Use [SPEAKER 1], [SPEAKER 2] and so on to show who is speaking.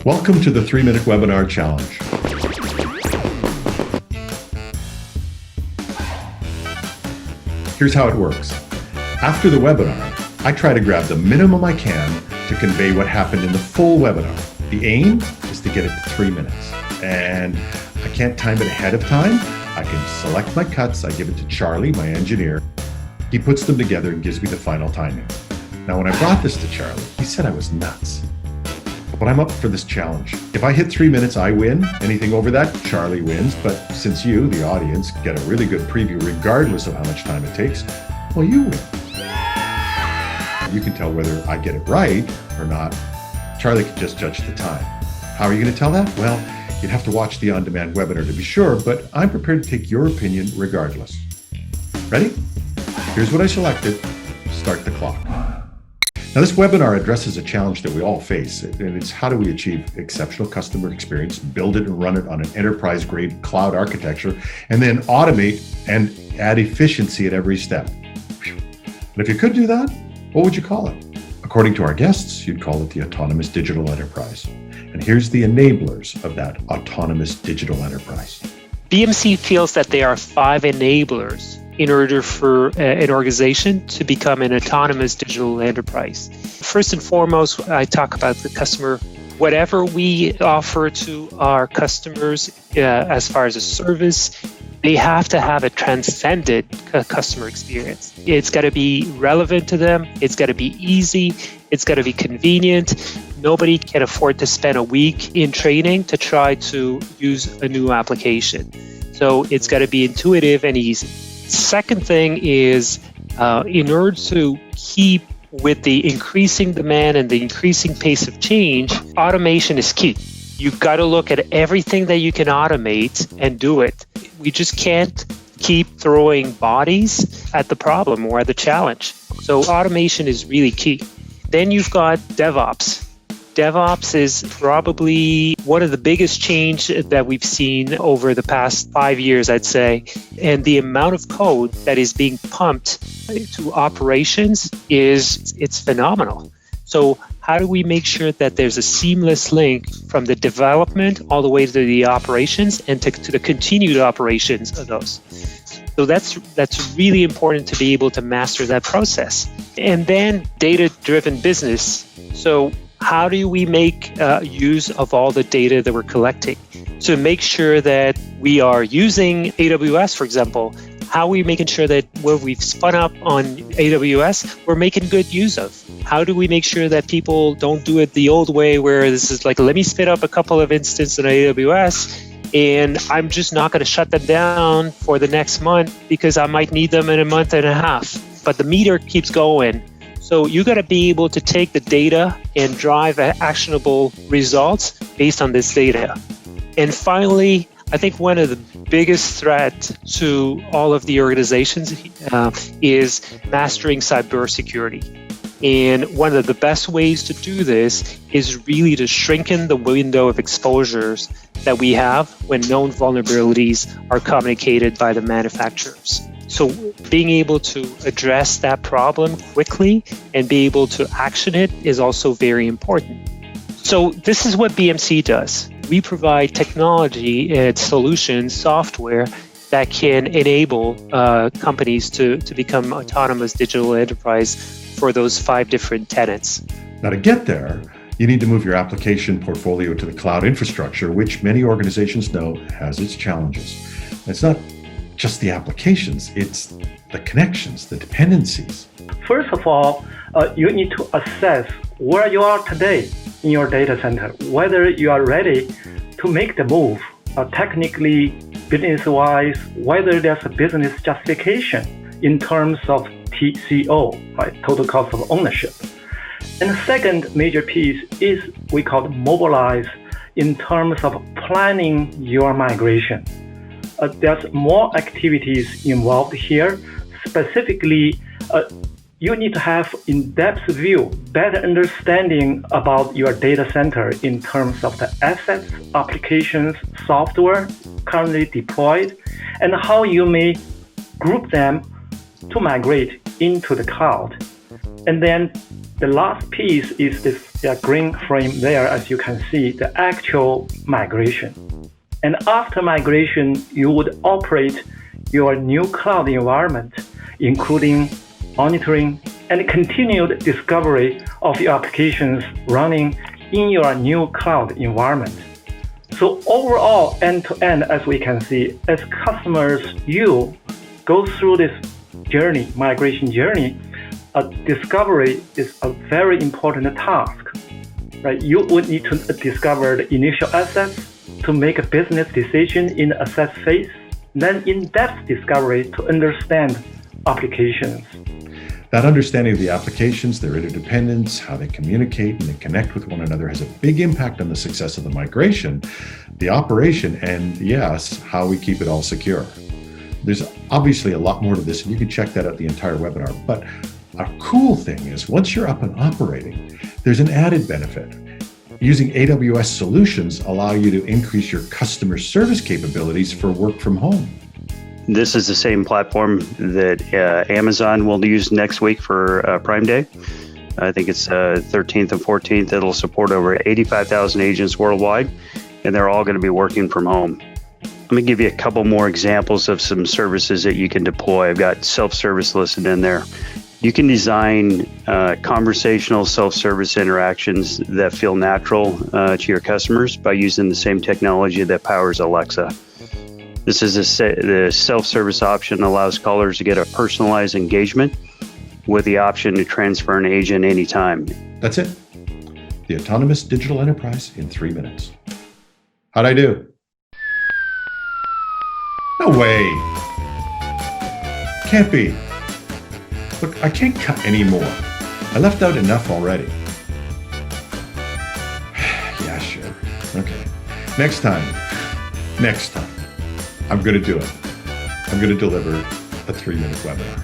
[SPEAKER 1] Welcome to the 3-Minute Webinar Challenge. Here's how it works. After the webinar, I try to grab the minimum I can to convey what happened in the full webinar. The aim is to get it to 3 minutes. And I can't time it ahead of time. I can select my cuts. I give it to Charlie, my engineer. He puts them together and gives me the final timing. Now, when I brought this to Charlie, he said I was nuts. But I'm up for this challenge. If I hit 3 minutes, I win. Anything over that, Charlie wins. But since you, the audience, get a really good preview regardless of how much time it takes, well, you win. You can tell whether I get it right or not. Charlie can just judge the time. How are you going to tell that? Well, you'd have to watch the on-demand webinar to be sure, but I'm prepared to take your opinion regardless. Ready? Here's what I selected. Start the clock. Now, this webinar addresses a challenge that we all face, and it's how do we achieve exceptional customer experience, build it and run it on an enterprise-grade cloud architecture, and then automate and add efficiency at every step. And if you could do that, what would you call it? According to our guests, you'd call it the autonomous digital enterprise. And here's the enablers of that autonomous digital enterprise.
[SPEAKER 2] BMC feels that there are 5 enablers in order for an organization to become an autonomous digital enterprise. First and foremost, I talk about the customer. Whatever we offer to our customers as far as a service, they have to have a transcended customer experience. It's got to be relevant to them. It's got to be easy. It's got to be convenient. Nobody can afford to spend a week in training to try to use a new application. So it's got to be intuitive and easy. Second thing is, in order to keep with the increasing demand and the increasing pace of change, automation is key. You've got to look at everything that you can automate and do it. We just can't keep throwing bodies at the problem or at the challenge. So automation is really key. Then you've got DevOps. DevOps is probably one of the biggest change that we've seen over the past 5 years, I'd say. And the amount of code that is being pumped to operations it's phenomenal. So how do we make sure that there's a seamless link from the development all the way to the operations and to the continued operations of those? So that's really important to be able to master that process. And then data-driven business. So how do we make use of all the data that we're collecting to make sure that we are using AWS, for example? How are we making sure that what we've spun up on AWS, we're making good use of? How do we make sure that people don't do it the old way where this is like, let me spin up a couple of instances in AWS and I'm just not going to shut them down for the next month because I might need them in a month and a half. But the meter keeps going. So you got to be able to take the data and drive actionable results based on this data. And finally, I think one of the biggest threats to all of the organizations is mastering cybersecurity. And one of the best ways to do this is really to shrinken the window of exposures that we have when known vulnerabilities are communicated by the manufacturers. So being able to address that problem quickly and be able to action it is also very important. So this is what BMC does. We provide technology and solutions, software that can enable companies to become autonomous digital enterprise for those 5 different tenets.
[SPEAKER 1] Now, to get there, you need to move your application portfolio to the cloud infrastructure, which many organizations know has its challenges. And it's not just the applications, it's the connections, the dependencies.
[SPEAKER 3] First of all, you need to assess where you are today in your data center, whether you are ready to make the move, technically, business-wise, whether there's a business justification in terms of TCO, right, total cost of ownership. And the second major piece is we call mobilize in terms of planning your migration. There's more activities involved here. Specifically, you need to have in-depth view, better understanding about your data center in terms of the assets, applications, software currently deployed, and how you may group them to migrate into the cloud. And then The last piece is this green frame there, as you can see, the actual migration. And after migration, you would operate your new cloud environment, including monitoring and continued discovery of your applications running in your new cloud environment. So overall, end-to-end, as we can see, as customers, you go through this journey, migration journey, discovery is a very important task, right? You would need to discover the initial assets to make a business decision in the assess phase, then in-depth discovery to understand applications.
[SPEAKER 1] That understanding of the applications, their interdependence, how they communicate and they connect with one another has a big impact on the success of the migration, the operation, and yes, how we keep it all secure. There's obviously a lot more to this, and you can check that out the entire webinar. But a cool thing is once you're up and operating, there's an added benefit. Using AWS solutions allow you to increase your customer service capabilities for work from home.
[SPEAKER 4] This is the same platform that Amazon will use next week for Prime Day. I think it's 13th and 14th. It'll support over 85,000 agents worldwide, and they're all going to be working from home. Let me give you a couple more examples of some services that you can deploy. I've got self-service listed in there. You can design conversational self-service interactions that feel natural to your customers by using the same technology that powers Alexa. This is the self-service option allows callers to get a personalized engagement with the option to transfer an agent anytime.
[SPEAKER 1] That's it. The autonomous digital enterprise in 3 minutes. How'd I do? No way. Can't be. Look, I can't cut any more. I left out enough already. Yeah, sure. Okay. Next time, I'm going to do it. I'm going to deliver a 3-minute webinar.